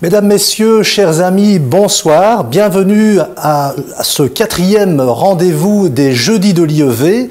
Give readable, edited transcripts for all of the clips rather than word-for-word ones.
Mesdames, Messieurs, chers amis, bonsoir. Bienvenue à ce 4e rendez-vous des Jeudis de l'IEV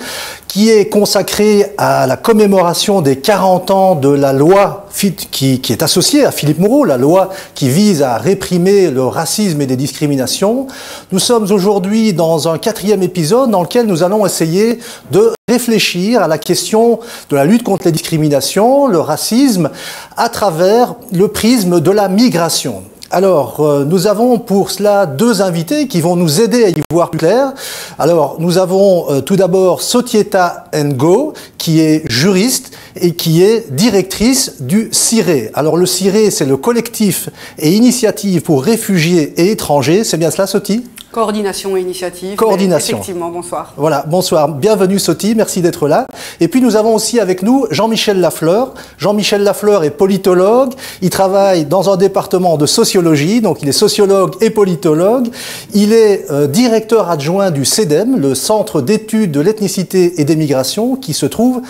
qui est consacré à la commémoration des 40 ans de la loi qui est associée à Philippe Moureau, la loi qui vise à réprimer le racisme et les discriminations. Nous sommes aujourd'hui dans un 4e épisode dans lequel nous allons essayer de réfléchir à la question de la lutte contre les discriminations, le racisme, à travers le prisme de la migration. Alors, nous avons pour cela deux invités qui vont nous aider à y voir plus clair. Alors, nous avons tout d'abord Sotieta Ngo, qui est juriste et qui est directrice du CIRE. Alors, le CIRE, c'est le collectif et initiative pour réfugiés et étrangers. C'est bien cela, Soti ? Coordination et initiative. Coordination. Effectivement, bonsoir. Voilà, bonsoir. Bienvenue Soti, merci d'être là. Et puis nous avons aussi avec nous Jean-Michel Lafleur. Jean-Michel Lafleur est politologue. Il travaille dans un département de sociologie, donc il est sociologue et politologue. Il est directeur adjoint du CEDEM, le Centre d'études de l'ethnicité et des migrations, qui se trouve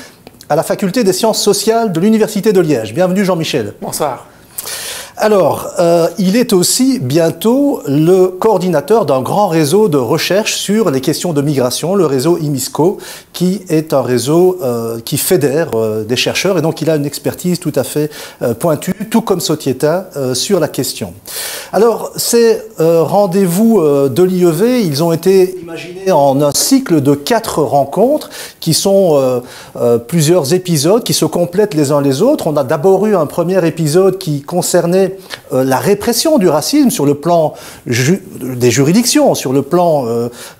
à la Faculté des sciences sociales de l'Université de Liège. Bienvenue Jean-Michel. Bonsoir. Alors, il est aussi bientôt le coordinateur d'un grand réseau de recherche sur les questions de migration, le réseau IMISCO, qui est un réseau qui fédère des chercheurs, et donc il a une expertise tout à fait pointue, tout comme Sotieta, sur la question. Alors, ces rendez-vous de l'IEV, ils ont été imaginés en un cycle de 4 rencontres, qui sont plusieurs épisodes qui se complètent les uns les autres. On a d'abord eu un premier épisode qui concernait la répression du racisme sur le plan des juridictions, sur le plan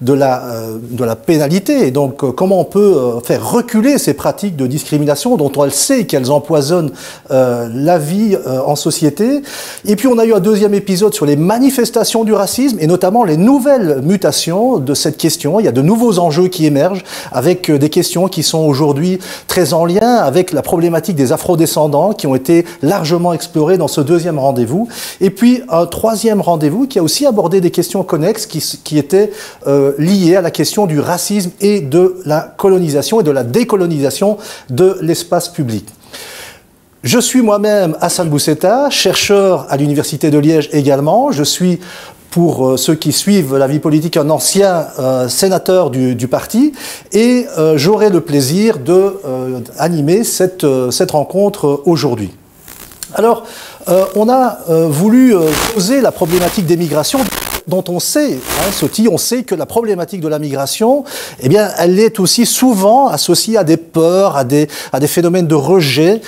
de la pénalité, et donc comment on peut faire reculer ces pratiques de discrimination dont on le sait qu'elles empoisonnent la vie en société. Et puis on a eu un deuxième épisode sur les manifestations du racisme et notamment les nouvelles mutations de cette question. Il y a de nouveaux enjeux qui émergent avec des questions qui sont aujourd'hui très en lien avec la problématique des afrodescendants qui ont été largement explorées dans ce deuxième rendez-vous. Et puis un troisième rendez-vous qui a aussi abordé des questions connexes qui étaient liées à la question du racisme et de la colonisation et de la décolonisation de l'espace public. Je suis moi-même Hassan Bousseta, chercheur à l'Université de Liège également. Je suis, pour ceux qui suivent la vie politique, un ancien sénateur du parti, et j'aurai le plaisir d'animer cette rencontre aujourd'hui. Alors, on a voulu poser la problématique des migrations dont on sait, Soti, on sait que la problématique de la migration, eh bien, elle est aussi souvent associée à des peurs, à des phénomènes de rejet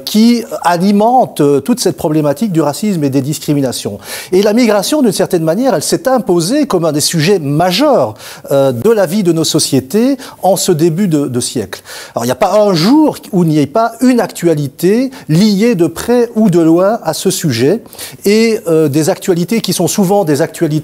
qui alimentent toute cette problématique du racisme et des discriminations. Et la migration, d'une certaine manière, elle s'est imposée comme un des sujets majeurs de la vie de nos sociétés en ce début de siècle. Alors, il n'y a pas un jour où il n'y ait pas une actualité liée de près ou de loin à ce sujet, et des actualités qui sont souvent des actualités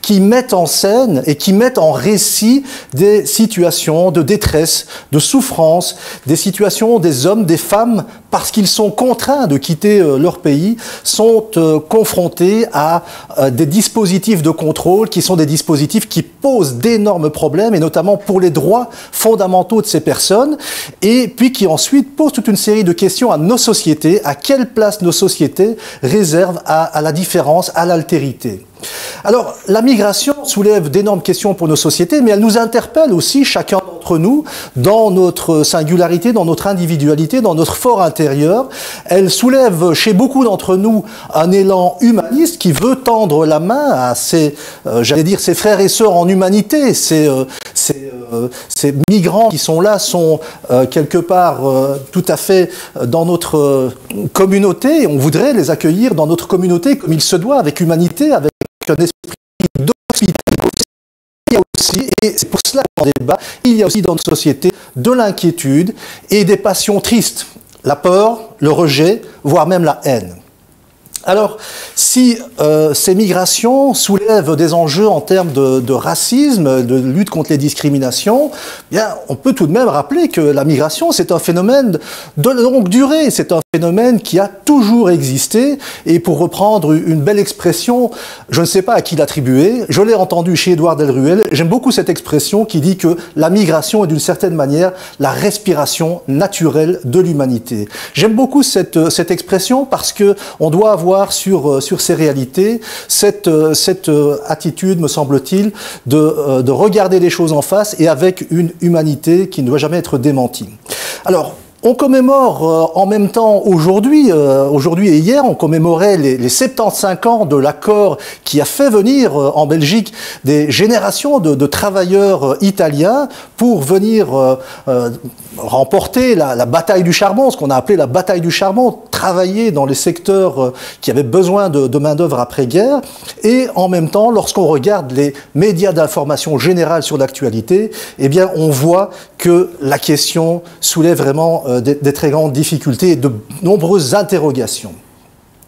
qui mettent en scène et qui mettent en récit des situations de détresse, de souffrance, des situations des hommes, des femmes, parce qu'ils sont contraints de quitter leur pays, sont confrontés à des dispositifs de contrôle qui sont des dispositifs qui posent d'énormes problèmes, et notamment pour les droits fondamentaux de ces personnes, et puis qui ensuite posent toute une série de questions à nos sociétés, à quelle place nos sociétés réservent à la différence, à l'altérité. Alors, la migration soulève d'énormes questions pour nos sociétés, mais elle nous interpelle aussi, chacun d'entre nous, dans notre singularité, dans notre individualité, dans notre fort intérieur. Elle soulève chez beaucoup d'entre nous un élan humaniste qui veut tendre la main à ses frères et sœurs en humanité. Ces migrants qui sont là sont quelque part tout à fait dans notre communauté, et on voudrait les accueillir dans notre communauté comme il se doit, avec humanité, avec un esprit d'hospitalité. Il y a aussi, et c'est pour cela qu'on débat, il y a aussi dans notre société de l'inquiétude et des passions tristes, la peur, le rejet, voire même la haine. Alors, si ces migrations soulèvent des enjeux en termes de racisme, de lutte contre les discriminations, bien, on peut tout de même rappeler que la migration, c'est un phénomène de longue durée, c'est un phénomène qui a toujours existé, et pour reprendre une belle expression, je ne sais pas à qui l'attribuer, je l'ai entendu chez Édouard Delruel, j'aime beaucoup cette expression qui dit que la migration est d'une certaine manière la respiration naturelle de l'humanité. J'aime beaucoup cette expression parce que on doit avoir avoir sur ces réalités cette attitude, me semble-t-il, de regarder les choses en face et avec une humanité qui ne doit jamais être démentie. Alors, on commémore en même temps aujourd'hui et hier, on commémorait les 75 ans de l'accord qui a fait venir en Belgique des générations de travailleurs italiens pour venir remporter la bataille du charbon, ce qu'on a appelé la bataille du charbon, travailler dans les secteurs qui avaient besoin de main-d'œuvre après-guerre. Et en même temps, lorsqu'on regarde les médias d'information générale sur l'actualité, eh bien, on voit que la question soulève vraiment des très grandes difficultés et de nombreuses interrogations.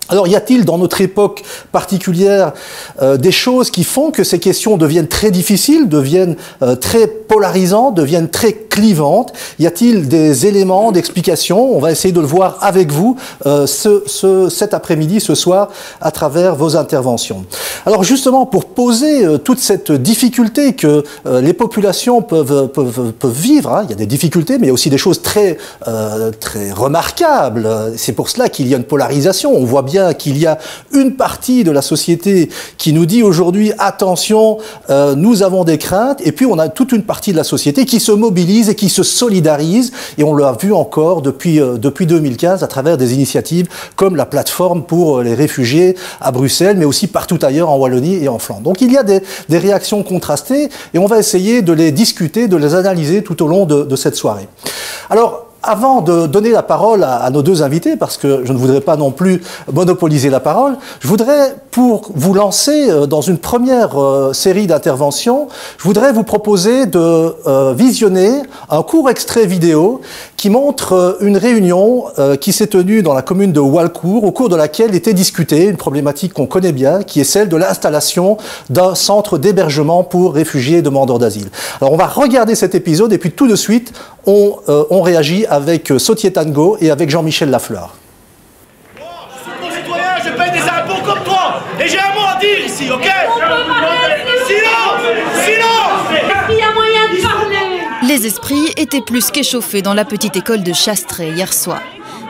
Alors, y a-t-il dans notre époque particulière des choses qui font que ces questions deviennent très difficiles, deviennent très polarisantes, deviennent très clivantes? Y a-t-il des éléments d'explication? On va essayer de le voir avec vous cet après-midi, ce soir, à travers vos interventions. Alors justement, pour poser toute cette difficulté que les populations peuvent vivre, hein, il y a des difficultés, mais il y a aussi des choses très remarquables. C'est pour cela qu'il y a une polarisation. On voit bien qu'il y a une partie de la société qui nous dit aujourd'hui attention, nous avons des craintes, et puis on a toute une partie de la société qui se mobilise et qui se solidarise, et on l'a vu encore depuis 2015 à travers des initiatives comme la plateforme pour les réfugiés à Bruxelles, mais aussi partout ailleurs en Wallonie et en Flandre. Donc il y a des réactions contrastées et on va essayer de les discuter, de les analyser tout au long de cette soirée. Alors, avant de donner la parole à nos deux invités, parce que je ne voudrais pas non plus monopoliser la parole, je voudrais, pour vous lancer dans une première série d'interventions, je voudrais vous proposer de visionner un court extrait vidéo qui montre une réunion qui s'est tenue dans la commune de Walcourt, au cours de laquelle était discutée une problématique qu'on connaît bien, qui est celle de l'installation d'un centre d'hébergement pour réfugiés et demandeurs d'asile. Alors on va regarder cet épisode et puis tout de suite, on réagit avec Sautier Tango et avec Jean-Michel Lafleur. Moi, je suis concitoyen, je paye des impôts comme toi, et j'ai un mot à dire ici, ok? Silence! Silence! Est-ce qu'il y a moyen de parler? Les esprits étaient plus qu'échauffés dans la petite école de Chastré hier soir.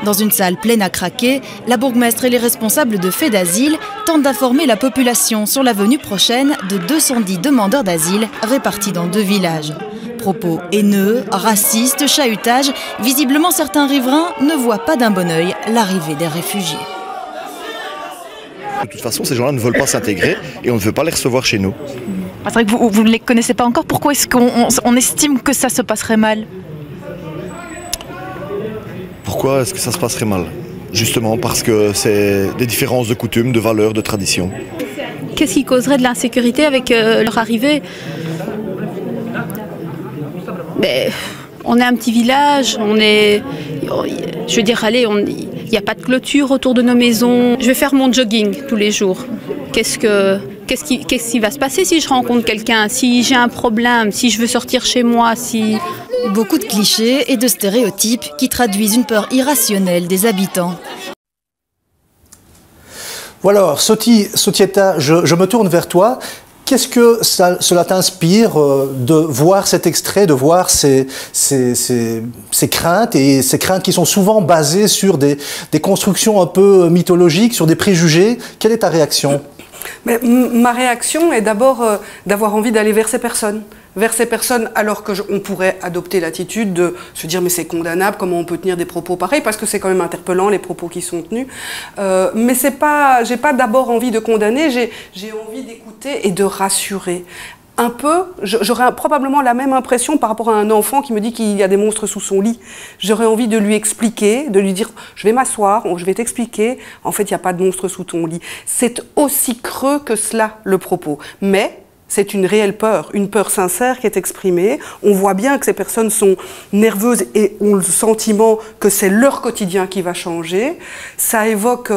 Dans une salle pleine à craquer, la bourgmestre et les responsables de faits d'asile tentent d'informer la population sur la venue prochaine de 210 demandeurs d'asile répartis dans 2 villages. Propos haineux, racistes, chahutages, visiblement certains riverains ne voient pas d'un bon œil l'arrivée des réfugiés. De toute façon, ces gens-là ne veulent pas s'intégrer et on ne veut pas les recevoir chez nous. C'est vrai que vous ne les connaissez pas encore. Pourquoi est-ce qu'on estime que ça se passerait mal? Pourquoi est-ce que ça se passerait mal? Justement parce que c'est des différences de coutumes, de valeurs, de traditions. Qu'est-ce qui causerait de l'insécurité avec leur arrivée? Mais on est un petit village, je veux dire, allez, il n'y a pas de clôture autour de nos maisons. Je vais faire mon jogging tous les jours. Qu'est-ce qui va se passer si je rencontre quelqu'un, si j'ai un problème, si je veux sortir chez moi, si... Beaucoup de clichés et de stéréotypes qui traduisent une peur irrationnelle des habitants. Voilà, Sautieta, je me tourne vers toi. Qu'est-ce que cela t'inspire de voir cet extrait, de voir ces craintes, et ces craintes qui sont souvent basées sur des constructions un peu mythologiques, sur des préjugés? Quelle est ta réaction? Mais ma réaction est d'abord d'avoir envie d'aller vers ces personnes. Vers ces personnes, alors qu'on pourrait adopter l'attitude de se dire mais c'est condamnable, comment on peut tenir des propos pareils, parce que c'est quand même interpellant les propos qui sont tenus. Mais c'est pas, j'ai pas d'abord envie de condamner, j'ai envie d'écouter et de rassurer. Un peu, j'aurais probablement la même impression par rapport à un enfant qui me dit qu'il y a des monstres sous son lit. J'aurais envie de lui expliquer, de lui dire je vais m'asseoir, je vais t'expliquer, en fait il n'y a pas de monstre sous ton lit. C'est aussi creux que cela le propos. Mais c'est une réelle peur, une peur sincère qui est exprimée. On voit bien que ces personnes sont nerveuses et ont le sentiment que c'est leur quotidien qui va changer. Ça évoque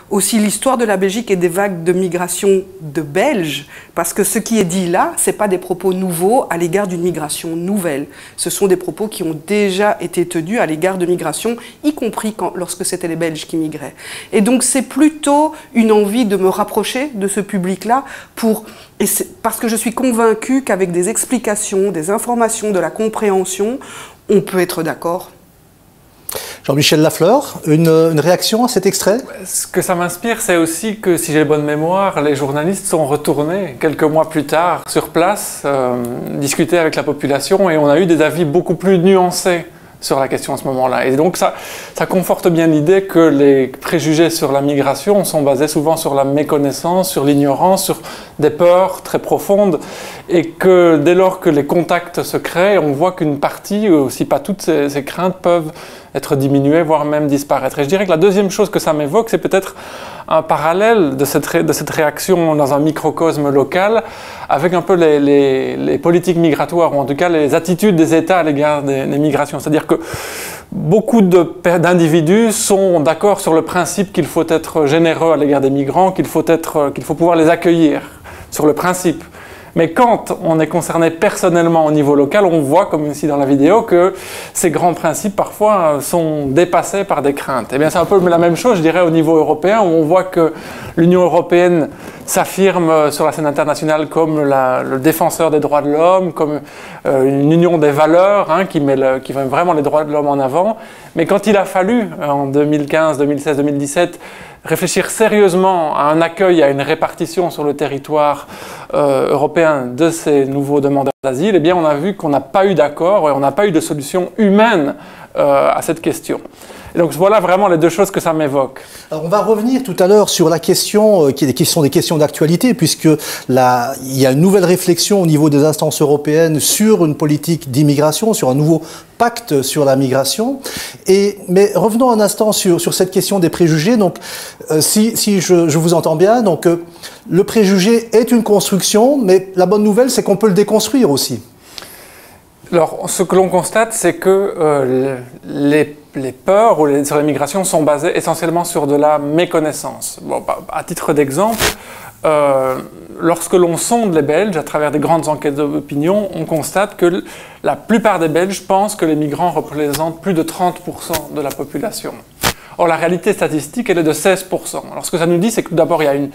aussi l'histoire de la Belgique et des vagues de migration de Belges, parce que ce qui est dit là, ce n'est pas des propos nouveaux à l'égard d'une migration nouvelle. Ce sont des propos qui ont déjà été tenus à l'égard de migration, y compris lorsque c'était les Belges qui migraient. Et donc c'est plutôt une envie de me rapprocher de ce public-là parce que je suis convaincue qu'avec des explications, des informations, de la compréhension, on peut être d'accord. Jean-Michel Lafleur, une réaction à cet extrait? Ce que ça m'inspire, c'est aussi que, si j'ai bonne mémoire, les journalistes sont retournés quelques mois plus tard sur place, discuter avec la population, et on a eu des avis beaucoup plus nuancés sur la question à ce moment-là. Et donc ça conforte bien l'idée que les préjugés sur la migration sont basés souvent sur la méconnaissance, sur l'ignorance, sur des peurs très profondes, et que dès lors que les contacts se créent, on voit qu'une partie, aussi pas toutes ces craintes, peuvent être diminuées, voire même disparaître. Et je dirais que la deuxième chose que ça m'évoque, c'est peut-être un parallèle de cette réaction dans un microcosme local avec un peu les politiques migratoires, ou en tout cas les attitudes des États à l'égard des migrations. C'est-à-dire que beaucoup d'individus sont d'accord sur le principe qu'il faut être généreux à l'égard des migrants, qu'il faut pouvoir les accueillir, sur le principe. Mais quand on est concerné personnellement au niveau local, on voit, comme ici dans la vidéo, que ces grands principes parfois sont dépassés par des craintes. Eh bien, c'est un peu la même chose, je dirais, au niveau européen, où on voit que l'Union européenne s'affirme sur la scène internationale comme le défenseur des droits de l'homme, comme une union des valeurs, qui met vraiment les droits de l'homme en avant. Mais quand il a fallu, en 2015, 2016, 2017, réfléchir sérieusement à un accueil, à une répartition sur le territoire européen de ces nouveaux demandeurs d'asile, eh bien on a vu qu'on n'a pas eu d'accord et on n'a pas eu de solution humaine à cette question. Et donc voilà vraiment les deux choses que ça m'évoque. Alors on va revenir tout à l'heure sur la question qui sont des questions d'actualité, puisque il y a une nouvelle réflexion au niveau des instances européennes sur une politique d'immigration, sur un nouveau pacte sur la migration. Mais revenons un instant sur cette question des préjugés. Donc si je vous entends bien, donc le préjugé est une construction, mais la bonne nouvelle c'est qu'on peut le déconstruire aussi. Alors, ce que l'on constate, c'est que les peurs sur les migrations sont basées essentiellement sur de la méconnaissance. Bon, à titre d'exemple, lorsque l'on sonde les Belges à travers des grandes enquêtes d'opinion, on constate que la plupart des Belges pensent que les migrants représentent plus de 30% de la population. Or, la réalité statistique, elle est de 16%. Alors, ce que ça nous dit, c'est que tout d'abord, il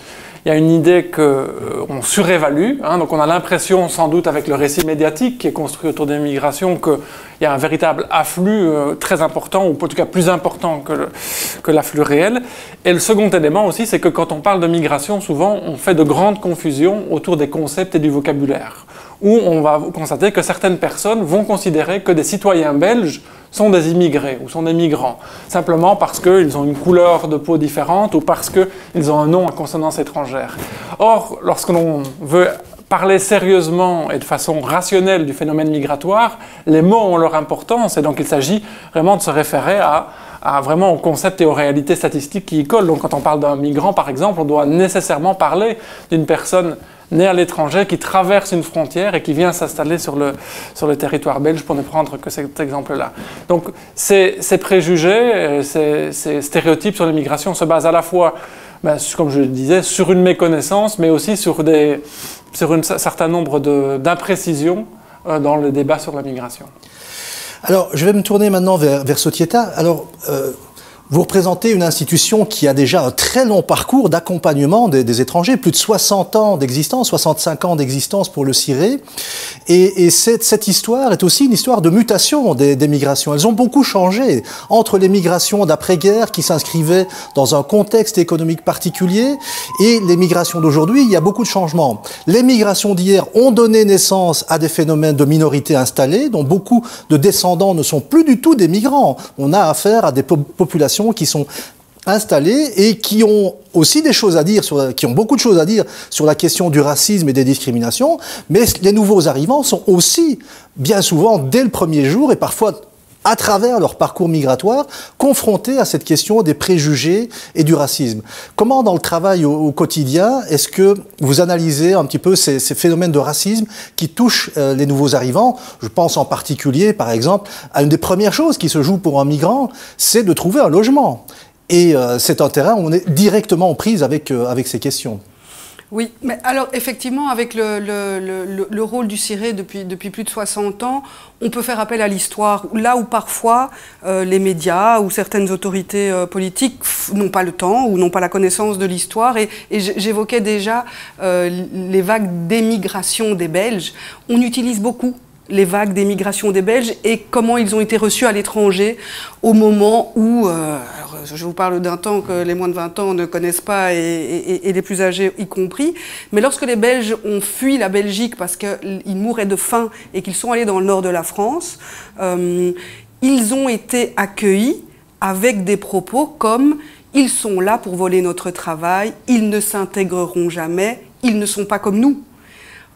y a une idée qu'on surévalue. Donc, on a l'impression, sans doute, avec le récit médiatique qui est construit autour des migrations, qu'il y a un véritable afflux très important, ou en tout cas plus important que l'afflux réel. Et le second élément aussi, c'est que quand on parle de migration, souvent, on fait de grandes confusions autour des concepts et du vocabulaire, où on va constater que certaines personnes vont considérer que des citoyens belges sont des immigrés ou sont des migrants, simplement parce qu'ils ont une couleur de peau différente ou parce qu'ils ont un nom à consonance étrangère. Or, lorsque l'on veut parler sérieusement et de façon rationnelle du phénomène migratoire, les mots ont leur importance, et donc il s'agit vraiment de se référer vraiment aux concepts et aux réalités statistiques qui y collent. Donc quand on parle d'un migrant, par exemple, on doit nécessairement parler d'une personne née à l'étranger qui traverse une frontière et qui vient s'installer sur le territoire belge, pour ne prendre que cet exemple-là. Donc ces préjugés, ces stéréotypes sur l'immigration se basent à la fois, comme je le disais, sur une méconnaissance, mais aussi sur un certain nombre d'imprécisions dans le débat sur la migration. Alors, je vais me tourner maintenant vers Sotieta. Alors, vous représentez une institution qui a déjà un très long parcours d'accompagnement des étrangers, plus de 60 ans d'existence, 65 ans d'existence pour le CIRE. Et cette histoire est aussi une histoire de mutation des migrations. Elles ont beaucoup changé entre les migrations d'après-guerre qui s'inscrivaient dans un contexte économique particulier et les migrations d'aujourd'hui. Il y a beaucoup de changements. Les migrations d'hier ont donné naissance à des phénomènes de minorités installées, dont beaucoup de descendants ne sont plus du tout des migrants. On a affaire à des populations qui sont installés et qui ont aussi des choses à dire, qui ont beaucoup de choses à dire sur la question du racisme et des discriminations, mais les nouveaux arrivants sont aussi, bien souvent, dès le premier jour et parfois à travers leur parcours migratoire, confrontés à cette question des préjugés et du racisme. Comment, dans le travail au quotidien, est-ce que vous analysez un petit peu ces phénomènes de racisme qui touchent les nouveaux arrivants? Je pense en particulier, par exemple, à une des premières choses qui se joue pour un migrant, c'est de trouver un logement. Et c'est un terrain où on est directement en prise avec ces questions. Oui, mais alors effectivement, avec le rôle du CIRE depuis plus de 60 ans, on peut faire appel à l'histoire, là où parfois les médias ou certaines autorités politiques n'ont pas le temps ou n'ont pas la connaissance de l'histoire. Et j'évoquais déjà les vagues d'émigration des Belges. On utilise beaucoup les vagues d'émigration des Belges et comment ils ont été reçus à l'étranger au moment où, alors je vous parle d'un temps que les moins de 20 ans ne connaissent pas et les plus âgés y compris, mais lorsque les Belges ont fui la Belgique parce qu'ils mouraient de faim et qu'ils sont allés dans le nord de la France, ils ont été accueillis avec des propos comme « ils sont là pour voler notre travail, ils ne s'intégreront jamais, ils ne sont pas comme nous ».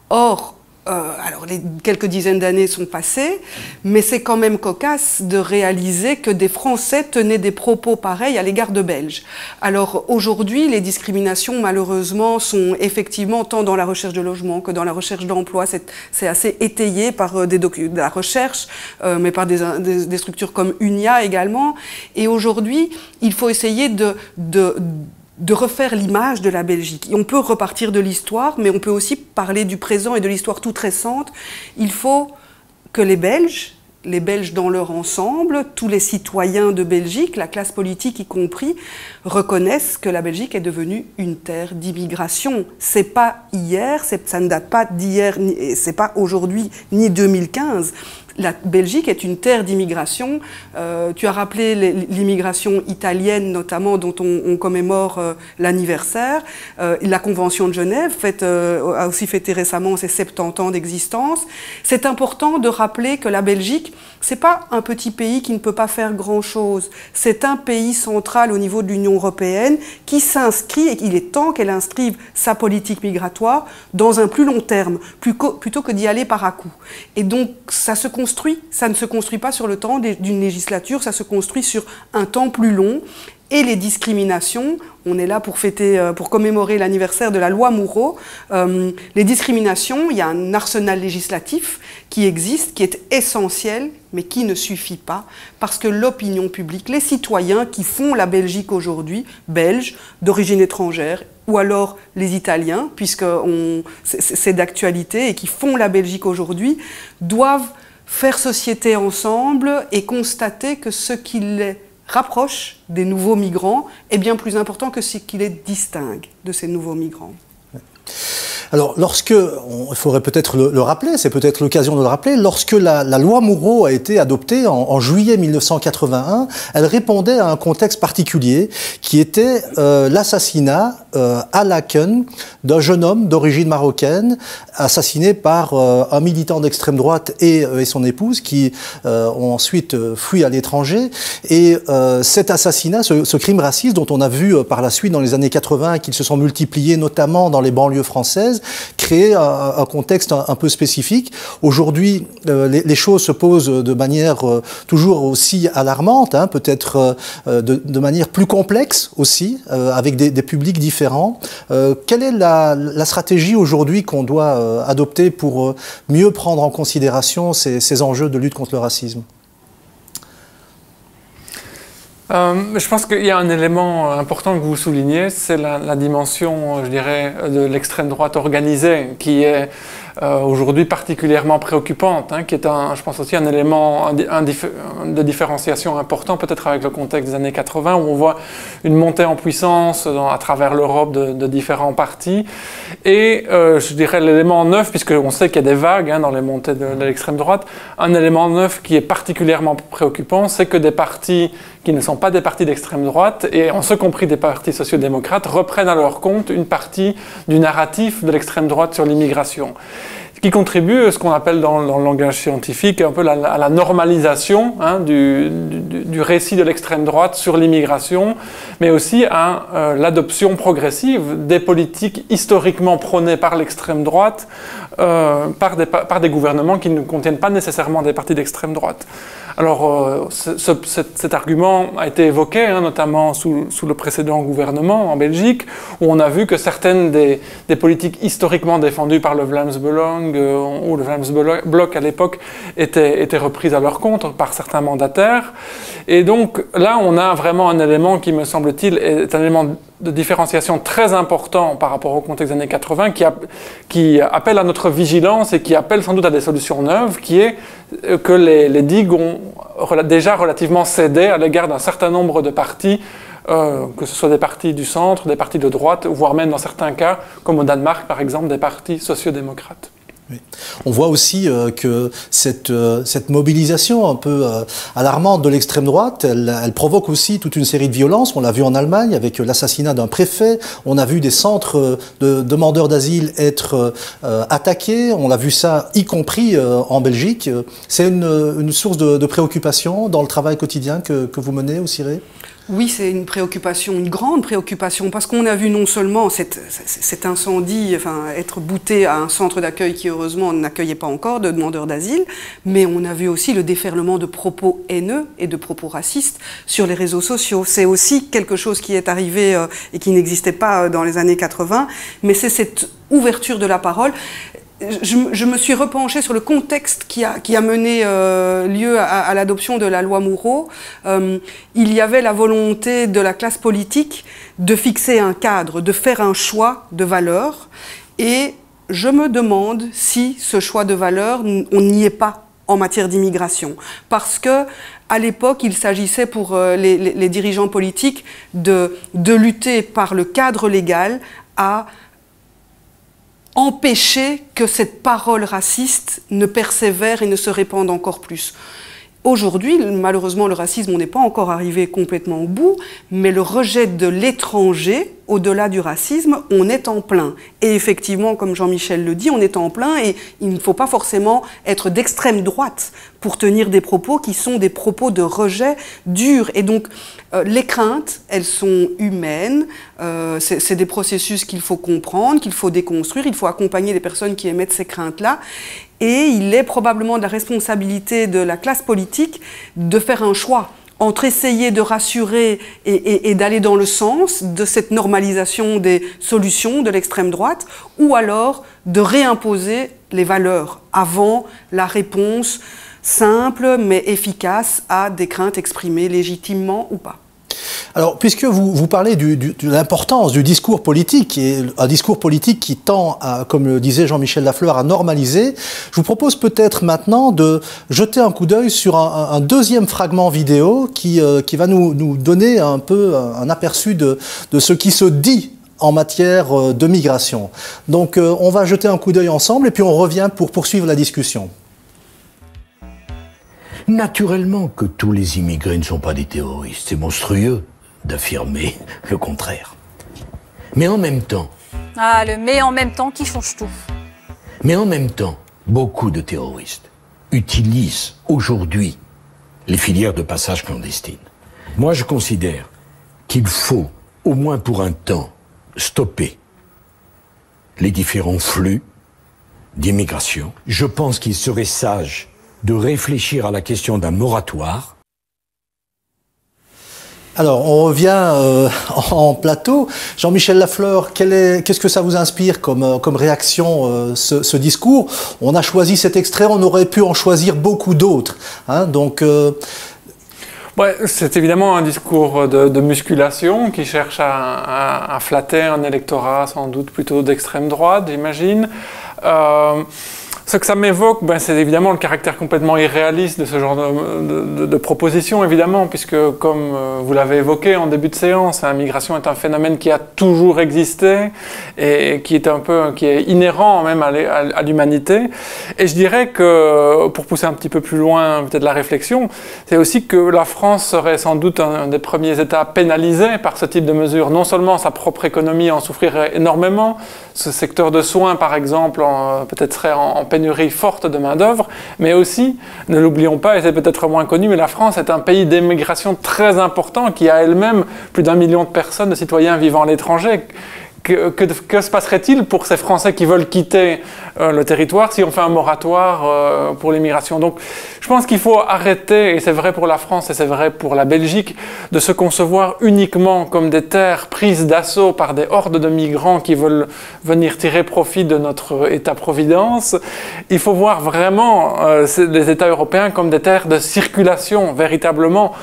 Or, alors les quelques dizaines d'années sont passées, mais c'est quand même cocasse de réaliser que des Français tenaient des propos pareils à l'égard de Belges. Alors aujourd'hui, les discriminations malheureusement sont effectivement tant dans la recherche de logement que dans la recherche d'emploi. C'est assez étayé par de la recherche, mais par des structures comme UNIA également. Et aujourd'hui, il faut essayer de refaire l'image de la Belgique. Et on peut repartir de l'histoire, mais on peut aussi parler du présent et de l'histoire toute récente. Il faut que les Belges dans leur ensemble, tous les citoyens de Belgique, la classe politique y compris, reconnaissent que la Belgique est devenue une terre d'immigration. C'est pas hier, ça ne date pas d'hier, c'est pas aujourd'hui ni 2015. La Belgique est une terre d'immigration. Tu as rappelé l'immigration italienne, notamment, dont on commémore l'anniversaire. La Convention de Genève a aussi fêté récemment ses 70 ans d'existence. C'est important de rappeler que la Belgique, c'est pas un petit pays qui ne peut pas faire grand-chose. C'est un pays central au niveau de l'Union européenne qui s'inscrit, et il est temps qu'elle inscrive sa politique migratoire dans un plus long terme, plutôt que d'y aller par à-coups. Et donc, ça ne se construit pas sur le temps d'une législature, ça se construit sur un temps plus long. Et les discriminations, on est là pour commémorer l'anniversaire de la loi Moureau. Les discriminations, il y a un arsenal législatif qui existe, qui est essentiel, mais qui ne suffit pas, parce que l'opinion publique, les citoyens qui font la Belgique aujourd'hui, belges, d'origine étrangère, ou alors les Italiens, puisque c'est d'actualité, et qui font la Belgique aujourd'hui, doivent faire société ensemble et constater que ce qui les rapproche des nouveaux migrants est bien plus important que ce qui les distingue de ces nouveaux migrants. Alors, il faudrait peut-être le rappeler, c'est peut-être l'occasion de le rappeler, lorsque la loi Moureau a été adoptée en juillet 1981, elle répondait à un contexte particulier qui était l'assassinat à Laeken d'un jeune homme d'origine marocaine, assassiné par un militant d'extrême droite et son épouse qui ont ensuite fui à l'étranger. Et cet assassinat, ce crime raciste dont on a vu par la suite dans les années 80 qu'ils se sont multipliés notamment dans les banlieues françaises, créer un contexte un peu spécifique. Aujourd'hui, les choses se posent de manière toujours aussi alarmante, hein, peut-être de manière plus complexe aussi, avec des publics différents. Quelle est la stratégie aujourd'hui qu'on doit adopter pour mieux prendre en considération ces enjeux de lutte contre le racisme ? Je pense qu'il y a un élément important que vous soulignez, c'est la dimension, je dirais, de l'extrême droite organisée, qui est aujourd'hui particulièrement préoccupante, hein, qui est, je pense aussi, un élément de différenciation important, peut-être avec le contexte des années 80, où on voit une montée en puissance à travers l'Europe de différents partis. Et je dirais l'élément neuf, puisqu'on sait qu'il y a des vagues dans les montées de l'extrême droite, un élément neuf qui est particulièrement préoccupant, c'est que des partis qui ne sont pas des partis d'extrême droite, et en ce compris des partis sociodémocrates, reprennent à leur compte une partie du narratif de l'extrême droite sur l'immigration, qui contribue à ce qu'on appelle dans le langage scientifique un peu à la normalisation du récit de l'extrême droite sur l'immigration, mais aussi à l'adoption progressive des politiques historiquement prônées par l'extrême droite par des gouvernements qui ne contiennent pas nécessairement des partis d'extrême droite. Alors, cet argument a été évoqué, notamment sous le précédent gouvernement en Belgique, où on a vu que certaines des politiques historiquement défendues par le Vlaams Belang ou le Vlaams Blok à l'époque étaient reprises à leur compte par certains mandataires. Et donc là, on a vraiment un élément qui, me semble-t-il, est un élément de différenciation très important par rapport au contexte des années 80, qui appelle à notre vigilance et qui appelle sans doute à des solutions neuves, qui est que les digues ont déjà relativement cédé à l'égard d'un certain nombre de partis, que ce soit des partis du centre, des partis de droite, voire même dans certains cas, comme au Danemark par exemple, des partis sociodémocrates. Oui. On voit aussi que cette mobilisation un peu alarmante de l'extrême droite, elle provoque aussi toute une série de violences. On l'a vu en Allemagne avec l'assassinat d'un préfet. On a vu des centres de demandeurs d'asile être attaqués. On l'a vu ça, y compris en Belgique. C'est une source de préoccupation dans le travail quotidien que vous menez au CIRE ? Oui, c'est une préoccupation, une grande préoccupation, parce qu'on a vu non seulement cet incendie, enfin, être bouté à un centre d'accueil qui, heureusement, n'accueillait pas encore de demandeurs d'asile, mais on a vu aussi le déferlement de propos haineux et de propos racistes sur les réseaux sociaux. C'est aussi quelque chose qui est arrivé et qui n'existait pas dans les années 80, mais c'est cette ouverture de la parole. Je me suis repenchée sur le contexte qui a mené lieu à l'adoption de la loi Moureau. Il y avait la volonté de la classe politique de fixer un cadre, de faire un choix de valeurs. Et je me demande si ce choix de valeurs, on n'y est pas en matière d'immigration. Parce que à l'époque, il s'agissait pour les dirigeants politiques de lutter par le cadre légal à empêcher que cette parole raciste ne persévère et ne se répande encore plus. Aujourd'hui, malheureusement, le racisme, on n'est pas encore arrivé complètement au bout, mais le rejet de l'étranger, au-delà du racisme, on est en plein. Et effectivement, comme Jean-Michel le dit, on est en plein et il ne faut pas forcément être d'extrême droite pour tenir des propos qui sont des propos de rejet durs. Et donc, les craintes, elles sont humaines, c'est des processus qu'il faut comprendre, qu'il faut déconstruire, il faut accompagner les personnes qui émettent ces craintes-là. Et il est probablement de la responsabilité de la classe politique de faire un choix entre essayer de rassurer et d'aller dans le sens de cette normalisation des solutions de l'extrême droite, ou alors de réimposer les valeurs avant la réponse simple mais efficace à des craintes exprimées légitimement ou pas. Alors, puisque vous parlez de l'importance du discours politique, et un discours politique qui tend, comme le disait Jean-Michel Lafleur, à normaliser, je vous propose peut-être maintenant de jeter un coup d'œil sur un deuxième fragment vidéo qui va nous donner un peu un aperçu de ce qui se dit en matière de migration. Donc, on va jeter un coup d'œil ensemble et puis on revient pour poursuivre la discussion. Naturellement que tous les immigrés ne sont pas des terroristes. C'est monstrueux d'affirmer le contraire. Mais en même temps... Ah, le mais en même temps qui change tout. Mais en même temps, beaucoup de terroristes utilisent aujourd'hui les filières de passage clandestines. Moi, je considère qu'il faut, au moins pour un temps, stopper les différents flux d'immigration. Je pense qu'il serait sage de réfléchir à la question d'un moratoire. Alors, on revient en plateau. Jean-Michel Lafleur, qu'est-ce que ça vous inspire comme réaction, ce discours? On a choisi cet extrait, on aurait pu en choisir beaucoup d'autres. Hein, donc... Ouais, c'est évidemment un discours de musculation qui cherche à flatter un électorat sans doute plutôt d'extrême droite, j'imagine. Ce que ça m'évoque, c'est évidemment le caractère complètement irréaliste de ce genre de proposition, évidemment, puisque, comme vous l'avez évoqué en début de séance, la migration est un phénomène qui a toujours existé et qui est inhérent même à l'humanité. Et je dirais que, pour pousser un petit peu plus loin peut-être la réflexion, c'est aussi que la France serait sans doute un des premiers États pénalisés par ce type de mesures. Non seulement sa propre économie en souffrirait énormément, ce secteur de soins, par exemple, peut-être serait en pénurie forte de main-d'œuvre, mais aussi, ne l'oublions pas, et c'est peut-être moins connu, mais la France est un pays d'émigration très important qui a elle-même plus d'1 million de personnes, de citoyens vivant à l'étranger. Que se passerait-il pour ces Français qui veulent quitter le territoire si on fait un moratoire pour l'immigration? Donc je pense qu'il faut arrêter, et c'est vrai pour la France et c'est vrai pour la Belgique, de se concevoir uniquement comme des terres prises d'assaut par des hordes de migrants qui veulent venir tirer profit de notre État-providence. Il faut voir vraiment les États européens comme des terres de circulation, véritablement.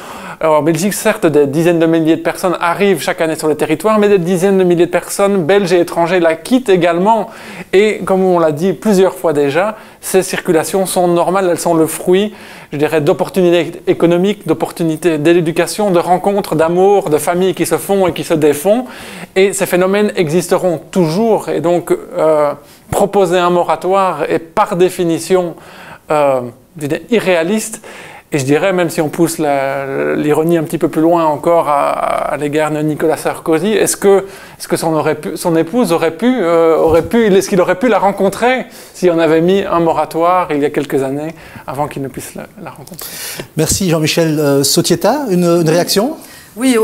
Alors, en Belgique, certes, des dizaines de milliers de personnes arrivent chaque année sur le territoire, mais des dizaines de milliers de personnes, belges et étrangers, la quittent également. Et comme on l'a dit plusieurs fois déjà, ces circulations sont normales, elles sont le fruit, je dirais, d'opportunités économiques, d'opportunités d'éducation, de rencontres, d'amour, de familles qui se font et qui se défont. Et ces phénomènes existeront toujours. Et donc, proposer un moratoire est par définition irréaliste. Et je dirais, même si on pousse l'ironie un petit peu plus loin encore à l'égard de Nicolas Sarkozy, est-ce que son épouse est-ce qu'il aurait pu la rencontrer si on avait mis un moratoire il y a quelques années avant qu'il ne puisse la rencontrer? Merci Jean-Michel Sotieta. Une réaction? Oui,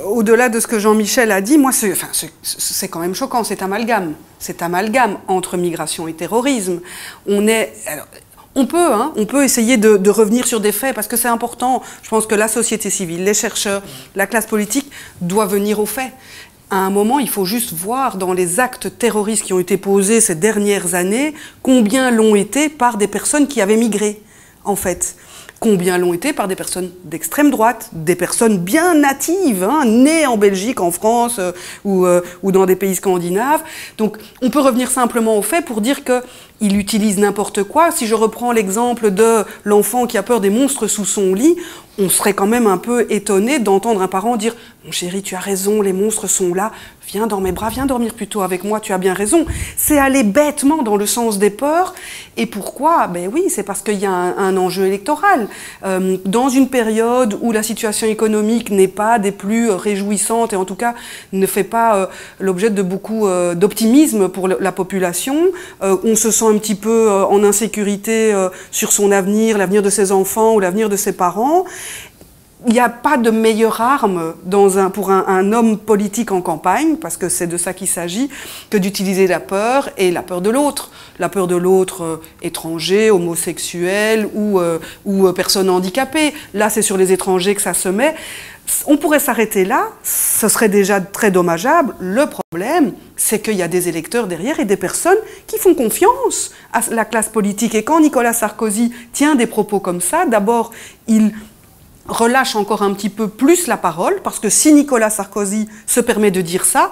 au-delà de ce que Jean-Michel a dit, moi, c'est quand même choquant, cet amalgame entre migration et terrorisme. On peut essayer de revenir sur des faits parce que c'est important. Je pense que la société civile, les chercheurs, la classe politique doivent venir aux faits. À un moment, il faut juste voir dans les actes terroristes qui ont été posés ces dernières années, combien l'ont été par des personnes qui avaient migré, en fait. Combien l'ont été par des personnes d'extrême droite, des personnes bien natives, nées en Belgique, en France ou dans des pays scandinaves. Donc on peut revenir simplement au fait pour dire qu'il utilise n'importe quoi. Si je reprends l'exemple de l'enfant qui a peur des monstres sous son lit, on serait quand même un peu étonné d'entendre un parent dire « Mon chéri, tu as raison, les monstres sont là, viens dans mes bras, viens dormir plutôt avec moi, tu as bien raison. » C'est aller bêtement dans le sens des peurs. Et pourquoi? Ben oui, c'est parce qu'il y a un enjeu électoral. Dans une période où la situation économique n'est pas des plus réjouissantes et en tout cas ne fait pas l'objet de beaucoup d'optimisme pour la population, on se sent un petit peu en insécurité sur son avenir, l'avenir de ses enfants ou l'avenir de ses parents. Il n'y a pas de meilleure arme pour un homme politique en campagne, parce que c'est de ça qu'il s'agit, que d'utiliser la peur et la peur de l'autre. La peur de l'autre étranger, homosexuel ou personne handicapée. Là, c'est sur les étrangers que ça se met. On pourrait s'arrêter là, ce serait déjà très dommageable. Le problème, c'est qu'il y a des électeurs derrière et des personnes qui font confiance à la classe politique. Et quand Nicolas Sarkozy tient des propos comme ça, d'abord, il relâche encore un petit peu plus la parole, parce que si Nicolas Sarkozy se permet de dire ça,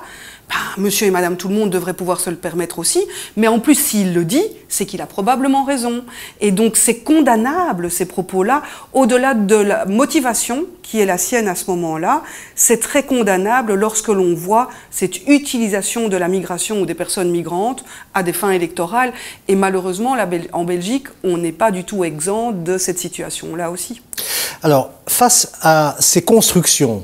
monsieur et madame tout le monde devrait pouvoir se le permettre aussi, mais en plus s'il le dit, c'est qu'il a probablement raison. Et donc c'est condamnable ces propos-là, au-delà de la motivation qui est la sienne à ce moment-là, c'est très condamnable lorsque l'on voit cette utilisation de la migration ou des personnes migrantes à des fins électorales. Et malheureusement, en Belgique, on n'est pas du tout exempt de cette situation-là aussi. Alors, face à ces constructions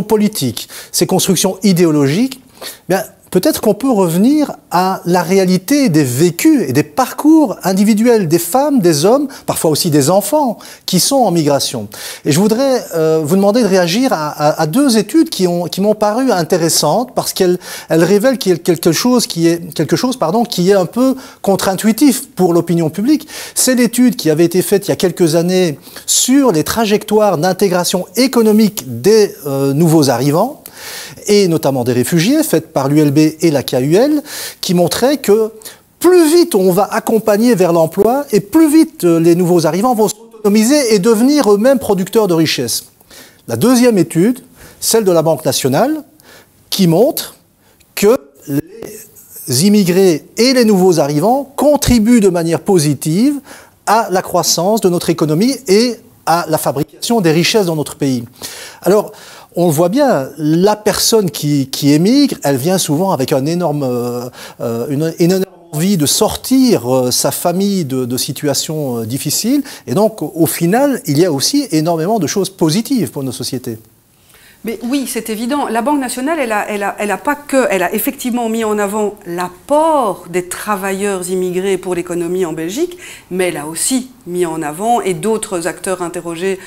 politiques, ces constructions idéologiques, bien, peut-être qu'on peut revenir à la réalité des vécus et des parcours individuels des femmes, des hommes, parfois aussi des enfants, qui sont en migration. Et je voudrais vous demander de réagir à deux études qui m'ont paru intéressantes, parce qu'elles révèlent quelque chose qui est un peu contre-intuitif pour l'opinion publique. C'est l'étude qui avait été faite il y a quelques années sur les trajectoires d'intégration économique des nouveaux arrivants, et notamment des réfugiés, faite par l'ULB et la KUL, qui montrait que plus vite on va accompagner vers l'emploi, et plus vite les nouveaux arrivants vont s'autonomiser et devenir eux-mêmes producteurs de richesses. La deuxième étude, celle de la Banque nationale, qui montre que les immigrés et les nouveaux arrivants contribuent de manière positive à la croissance de notre économie et à la fabrication des richesses dans notre pays. Alors, on le voit bien, la personne qui émigre, elle vient souvent avec une énorme envie de sortir sa famille de situations difficiles. Et donc, au final, il y a aussi énormément de choses positives pour nos sociétés. Mais oui, c'est évident. La Banque nationale, elle a effectivement mis en avant l'apport des travailleurs immigrés pour l'économie en Belgique, mais elle a aussi mis en avant, et d'autres acteurs interrogés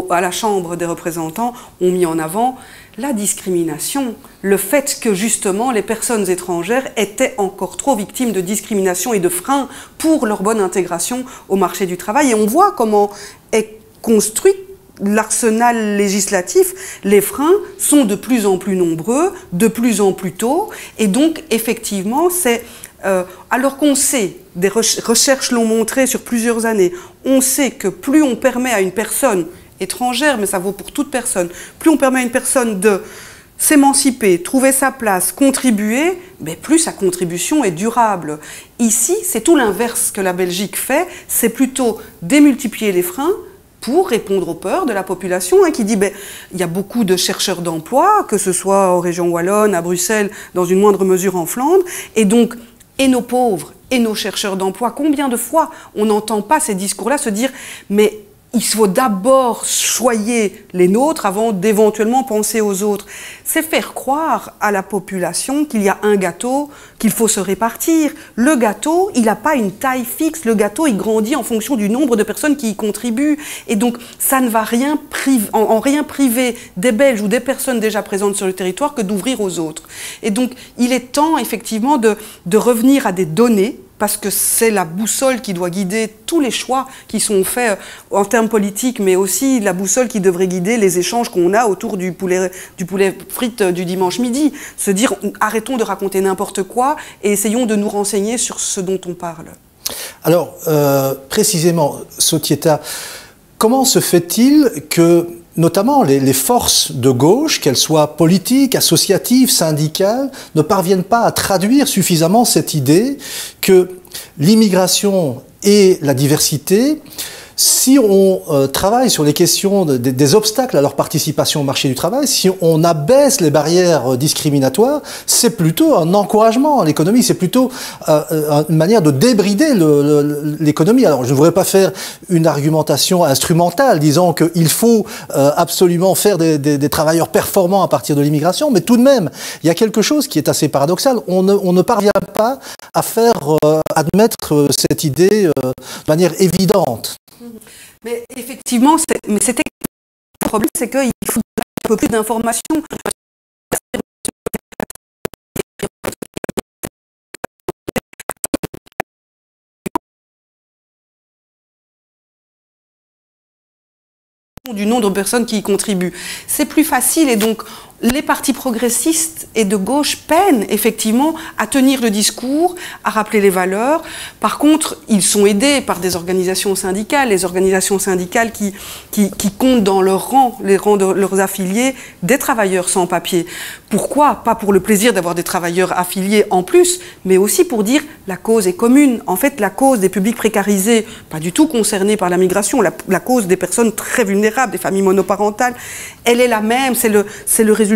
à la Chambre des représentants ont mis en avant la discrimination, le fait que justement les personnes étrangères étaient encore trop victimes de discrimination et de freins pour leur bonne intégration au marché du travail. Et on voit comment est construite l'arsenal législatif. Les freins sont de plus en plus nombreux, de plus en plus tôt, et donc effectivement alors qu'on sait, des recherches l'ont montré sur plusieurs années, on sait que plus on permet à une personne étrangère, mais ça vaut pour toute personne, plus on permet à une personne de s'émanciper, trouver sa place, contribuer, mais plus sa contribution est durable. Ici, c'est tout l'inverse que la Belgique fait, c'est plutôt démultiplier les freins pour répondre aux peurs de la population, qui dit il y a beaucoup de chercheurs d'emploi, que ce soit en région wallonne, à Bruxelles, dans une moindre mesure en Flandre, et donc et nos pauvres et nos chercheurs d'emploi. Combien de fois on n'entend pas ces discours-là se dire « mais il faut d'abord choyer les nôtres avant d'éventuellement penser aux autres ». C'est faire croire à la population qu'il y a un gâteau, qu'il faut se répartir. Le gâteau, il n'a pas une taille fixe. Le gâteau, il grandit en fonction du nombre de personnes qui y contribuent. Et donc, ça ne va rien en rien priver des Belges ou des personnes déjà présentes sur le territoire que d'ouvrir aux autres. Et donc, il est temps, effectivement, de revenir à des données, parce que c'est la boussole qui doit guider tous les choix qui sont faits en termes politiques, mais aussi la boussole qui devrait guider les échanges qu'on a autour du poulet frites du dimanche midi. Se dire, arrêtons de raconter n'importe quoi et essayons de nous renseigner sur ce dont on parle. Alors, précisément, Sotieta, comment se fait-il que notamment les forces de gauche, qu'elles soient politiques, associatives, syndicales, ne parviennent pas à traduire suffisamment cette idée que l'immigration et la diversité, si on travaille sur les questions des obstacles à leur participation au marché du travail, si on abaisse les barrières discriminatoires, c'est plutôt un encouragement à l'économie, c'est plutôt une manière de débrider l'économie. Alors je ne voudrais pas faire une argumentation instrumentale disant qu'il faut absolument faire des travailleurs performants à partir de l'immigration, mais tout de même, il y a quelque chose qui est assez paradoxal. On ne parvient pas à faire admettre cette idée de manière évidente. Mais effectivement, le problème, c'est qu'il faut un peu plus d'informations. Du nombre de personnes qui y contribuent. C'est plus facile et donc les partis progressistes et de gauche peinent effectivement à tenir le discours, à rappeler les valeurs. Par contre, ils sont aidés par des organisations syndicales, les organisations syndicales qui comptent dans leurs rangs, les rangs de leurs affiliés, des travailleurs sans papier. Pourquoi? Pas pour le plaisir d'avoir des travailleurs affiliés en plus, mais aussi pour dire la cause est commune. En fait, la cause des publics précarisés, pas du tout concernés par la migration, la cause des personnes très vulnérables, des familles monoparentales, elle est la même, c'est le résultat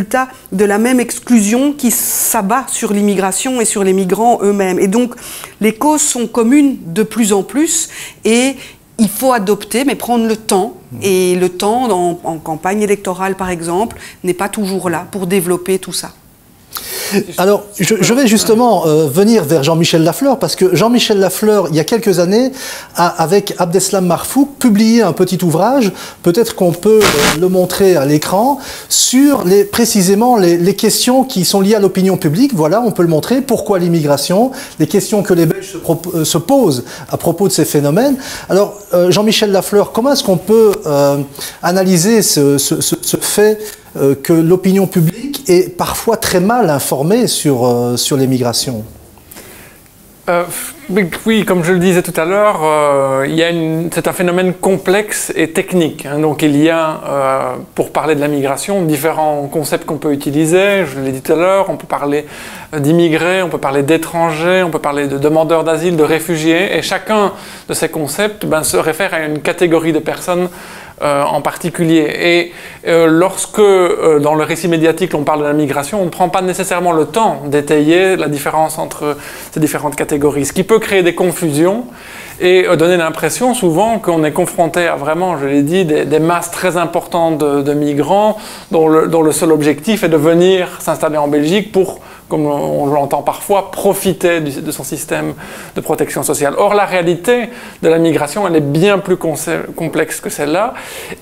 de la même exclusion qui s'abat sur l'immigration et sur les migrants eux-mêmes. Et donc, les causes sont communes de plus en plus et il faut adopter, mais prendre le temps. Et le temps, en campagne électorale par exemple, n'est pas toujours là pour développer tout ça. Alors, je vais justement venir vers Jean-Michel Lafleur, parce que Jean-Michel Lafleur, il y a quelques années, a, avec Abdeslam Marfouk, publié un petit ouvrage, peut-être qu'on peut le montrer à l'écran, sur précisément les questions qui sont liées à l'opinion publique. Voilà, on peut le montrer. Pourquoi l'immigration? Les questions que les Belges se posent à propos de ces phénomènes. Alors, Jean-Michel Lafleur, comment est-ce qu'on peut analyser ce fait que l'opinion publique est parfois très mal informée sur les migrations? Oui, comme je le disais tout à l'heure, c'est un phénomène complexe et technique. Hein, donc il y a, pour parler de la migration, différents concepts qu'on peut utiliser. Je l'ai dit tout à l'heure, on peut parler d'immigrés, on peut parler d'étrangers, on peut parler de demandeurs d'asile, de réfugiés. Et chacun de ces concepts se réfère à une catégorie de personnes en particulier. Et lorsque, dans le récit médiatique, on parle de la migration, on ne prend pas nécessairement le temps d'étayer la différence entre ces différentes catégories, ce qui peut créer des confusions et donner l'impression souvent qu'on est confronté à vraiment, je l'ai dit, des masses très importantes de migrants dont le seul objectif est de venir s'installer en Belgique pour, comme on l'entend parfois, profiter de son système de protection sociale. Or, la réalité de la migration, elle est bien plus complexe que celle-là.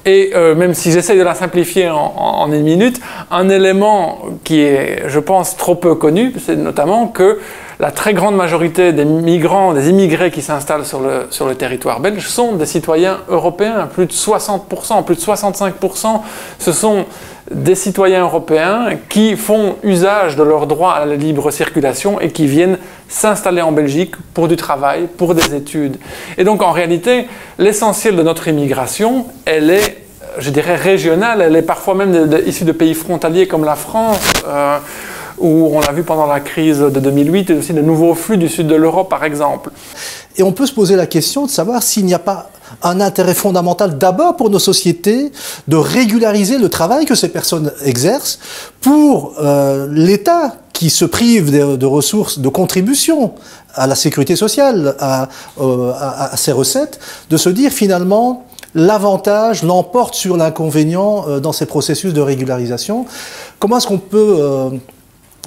Et même si j'essaye de la simplifier en une minute, un élément qui est, je pense, trop peu connu, c'est notamment que la très grande majorité des migrants, des immigrés qui s'installent sur le territoire belge sont des citoyens européens. Plus de 60%, plus de 65%, ce sont des citoyens européens qui font usage de leur droit à la libre circulation et qui viennent s'installer en Belgique pour du travail, pour des études. Et donc en réalité, l'essentiel de notre immigration, elle est, je dirais, régionale, elle est parfois même issue de pays frontaliers comme la France, où on l'a vu pendant la crise de 2008, et aussi de nouveaux flux du sud de l'Europe, par exemple. Et on peut se poser la question de savoir s'il n'y a pas un intérêt fondamental d'abord pour nos sociétés de régulariser le travail que ces personnes exercent pour l'État qui se prive de ressources, de contribution à la sécurité sociale, à ses recettes, de se dire finalement l'avantage l'emporte sur l'inconvénient dans ces processus de régularisation. Comment est-ce qu'on peut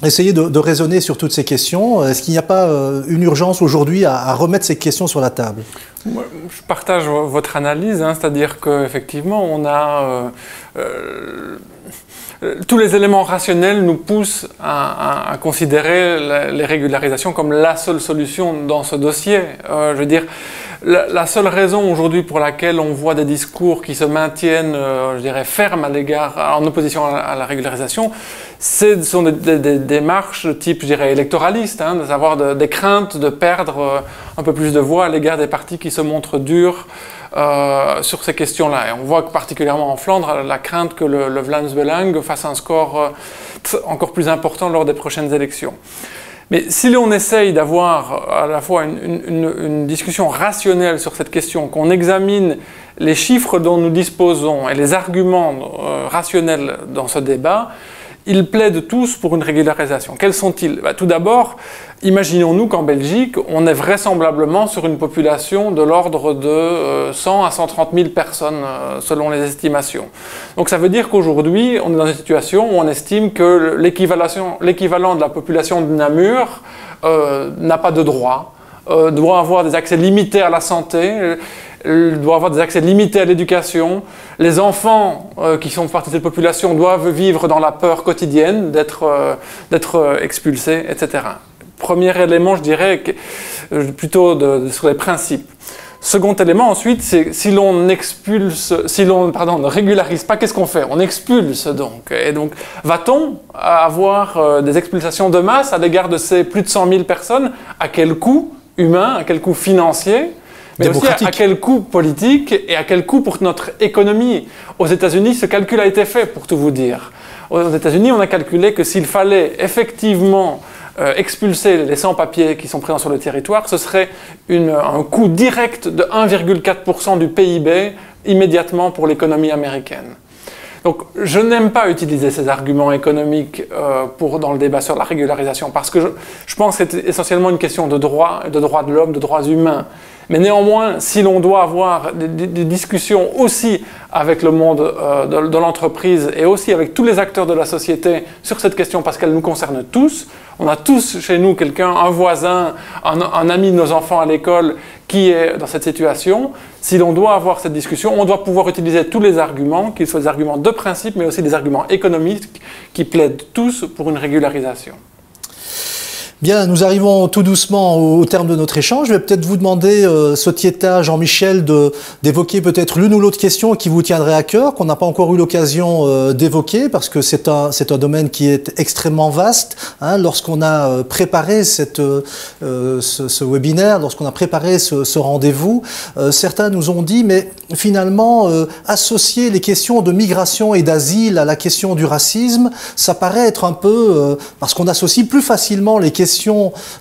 essayer de raisonner sur toutes ces questions? Est-ce qu'il n'y a pas une urgence aujourd'hui à remettre ces questions sur la table? Moi, je partage votre analyse, hein, c'est-à-dire qu'effectivement, on a tous les éléments rationnels nous poussent à considérer les régularisations comme la seule solution dans ce dossier. Je veux dire, la seule raison aujourd'hui pour laquelle on voit des discours qui se maintiennent, je dirais, fermes à l'égard, en opposition à la régularisation, ce sont des démarches de type, je dirais, électoraliste, hein, d'avoir des craintes de perdre un peu plus de voix à l'égard des partis qui se montrent durs sur ces questions-là. Et on voit que particulièrement en Flandre, la crainte que le Vlaams Belang fasse un score encore plus important lors des prochaines élections. Mais si l'on essaye d'avoir à la fois une discussion rationnelle sur cette question, qu'on examine les chiffres dont nous disposons et les arguments rationnels dans ce débat, ils plaident tous pour une régularisation. Quels sont-ils? Tout d'abord, imaginons-nous qu'en Belgique, on est vraisemblablement sur une population de l'ordre de 100 à 130 000 personnes, selon les estimations. Donc ça veut dire qu'aujourd'hui, on est dans une situation où on estime que l'équivalent de la population de Namur n'a pas de droit, doit avoir des accès limités à la santé, doit avoir des accès limités à l'éducation. Les enfants qui sont partie de cette population doivent vivre dans la peur quotidienne d'être expulsés, etc. Premier élément, je dirais, plutôt sur les principes. Second élément, ensuite, c'est si l'on ne régularise pas, qu'est-ce qu'on fait? On expulse donc. Et donc, va-t-on avoir des expulsations de masse à l'égard de ces plus de 100 000 personnes? À quel coût humain, à quel coût financier? Mais aussi à quel coût politique et à quel coût pour notre économie. Aux États-Unis, ce calcul a été fait, pour tout vous dire. Aux États-Unis, on a calculé que s'il fallait effectivement expulser les sans-papiers qui sont présents sur le territoire, ce serait un coût direct de 1,4% du PIB immédiatement pour l'économie américaine. Donc, je n'aime pas utiliser ces arguments économiques dans le débat sur la régularisation, parce que je pense que c'est essentiellement une question de droits de l'homme, de droits humains. Mais néanmoins, si l'on doit avoir des discussions aussi avec le monde de l'entreprise et aussi avec tous les acteurs de la société sur cette question, parce qu'elle nous concerne tous, on a tous chez nous quelqu'un, un voisin, un ami de nos enfants à l'école qui est dans cette situation. Si l'on doit avoir cette discussion, on doit pouvoir utiliser tous les arguments, qu'ils soient des arguments de principe, mais aussi des arguments économiques qui plaident tous pour une régularisation. Bien, nous arrivons tout doucement au terme de notre échange. Je vais peut-être vous demander, Sotieta, Jean-Michel, d'évoquer peut-être l'une ou l'autre question qui vous tiendrait à cœur, qu'on n'a pas encore eu l'occasion d'évoquer, parce que c'est un domaine qui est extrêmement vaste. Hein. Lorsqu'on a préparé ce webinaire, lorsqu'on a préparé ce rendez-vous, certains nous ont dit, mais finalement, associer les questions de migration et d'asile à la question du racisme, ça paraît être un peu, parce qu'on associe plus facilement les questions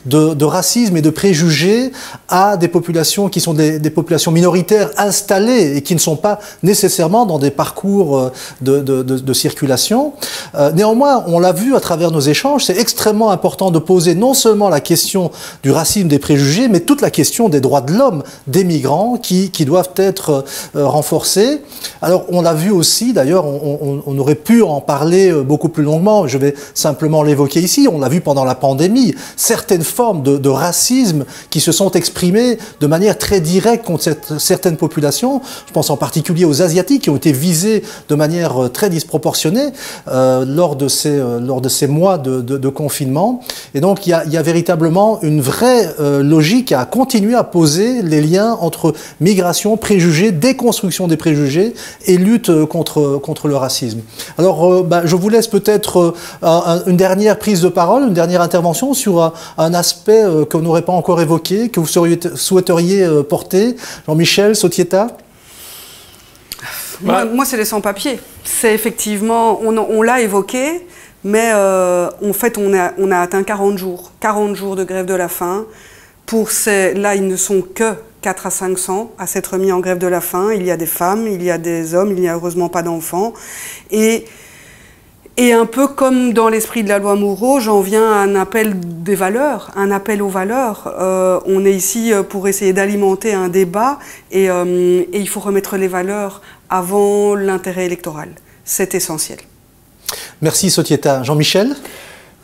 de racisme et de préjugés à des populations qui sont des populations minoritaires installées et qui ne sont pas nécessairement dans des parcours de circulation. Néanmoins, on l'a vu à travers nos échanges, c'est extrêmement important de poser non seulement la question du racisme, des préjugés, mais toute la question des droits de l'homme, des migrants qui doivent être renforcés. Alors, on l'a vu aussi, d'ailleurs, on aurait pu en parler beaucoup plus longuement, je vais simplement l'évoquer ici, on l'a vu pendant la pandémie, certaines formes de racisme qui se sont exprimées de manière très directe contre certaines populations. Je pense en particulier aux Asiatiques qui ont été visés de manière très disproportionnée lors de ces mois de confinement. Et donc il y a véritablement une vraie logique à continuer à poser les liens entre migration, préjugés, déconstruction des préjugés et lutte contre le racisme. Alors je vous laisse peut-être une dernière prise de parole, une dernière intervention sur un aspect qu'on n'aurait pas encore évoqué, que vous souhaiteriez porter. Jean-Michel, Sotieta? Moi c'est les sans-papiers. C'est effectivement, on l'a évoqué, mais en fait, on a atteint 40 jours. 40 jours de grève de la faim. Là, ils ne sont que 4 à 500 à s'être mis en grève de la faim. Il y a des femmes, il y a des hommes, il n'y a heureusement pas d'enfants. Et un peu comme dans l'esprit de la loi Moureau, j'en viens à un appel des valeurs, un appel aux valeurs. On est ici pour essayer d'alimenter un débat et il faut remettre les valeurs avant l'intérêt électoral. C'est essentiel. Merci Sotieta. Jean-Michel ?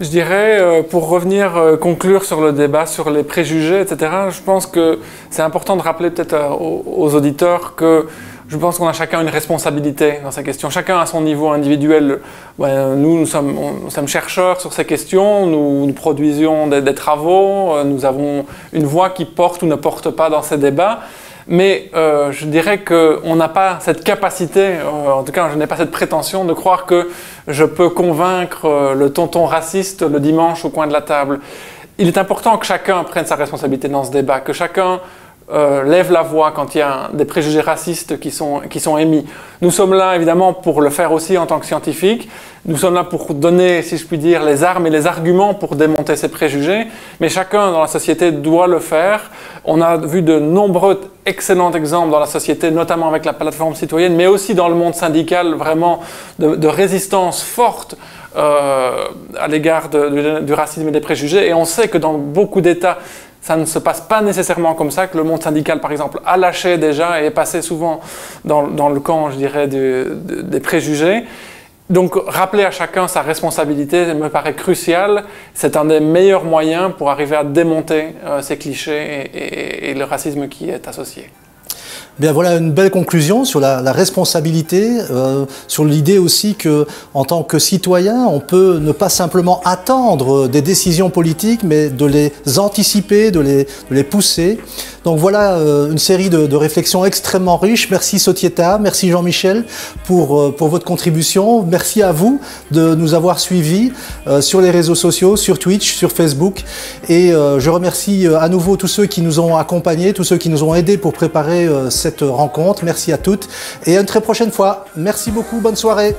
Je dirais, pour revenir conclure sur le débat, sur les préjugés, etc., je pense que c'est important de rappeler peut-être aux auditeurs que je pense qu'on a chacun une responsabilité dans ces questions. Chacun à son niveau individuel. Nous sommes chercheurs sur ces questions, nous produisions des travaux, nous avons une voix qui porte ou ne porte pas dans ces débats. Mais je dirais qu'on n'a pas cette capacité, en tout cas je n'ai pas cette prétention de croire que je peux convaincre le tonton raciste le dimanche au coin de la table. Il est important que chacun prenne sa responsabilité dans ce débat, que chacun lève la voix quand il y a des préjugés racistes qui sont émis. Nous sommes là évidemment pour le faire aussi en tant que scientifiques. Nous sommes là pour donner, si je puis dire, les armes et les arguments pour démonter ces préjugés, mais chacun dans la société doit le faire. On a vu de nombreux excellents exemples dans la société, notamment avec la plateforme citoyenne, mais aussi dans le monde syndical, vraiment de résistance forte à l'égard du racisme et des préjugés. Et on sait que dans beaucoup d'États, ça ne se passe pas nécessairement comme ça, que le monde syndical, par exemple, a lâché déjà et est passé souvent dans le camp, je dirais, des préjugés. Donc, rappeler à chacun sa responsabilité me paraît crucial. C'est un des meilleurs moyens pour arriver à démonter ces clichés et le racisme qui est associé. Bien, voilà une belle conclusion sur la responsabilité, sur l'idée aussi que, en tant que citoyen, on peut ne pas simplement attendre des décisions politiques, mais de les anticiper, de les pousser. Donc voilà une série de réflexions extrêmement riches. Merci Sotieta, merci Jean-Michel pour votre contribution. Merci à vous de nous avoir suivis sur les réseaux sociaux, sur Twitch, sur Facebook. Et je remercie à nouveau tous ceux qui nous ont accompagnés, tous ceux qui nous ont aidés pour préparer cette rencontre. Merci à toutes et à une très prochaine fois. Merci beaucoup, bonne soirée.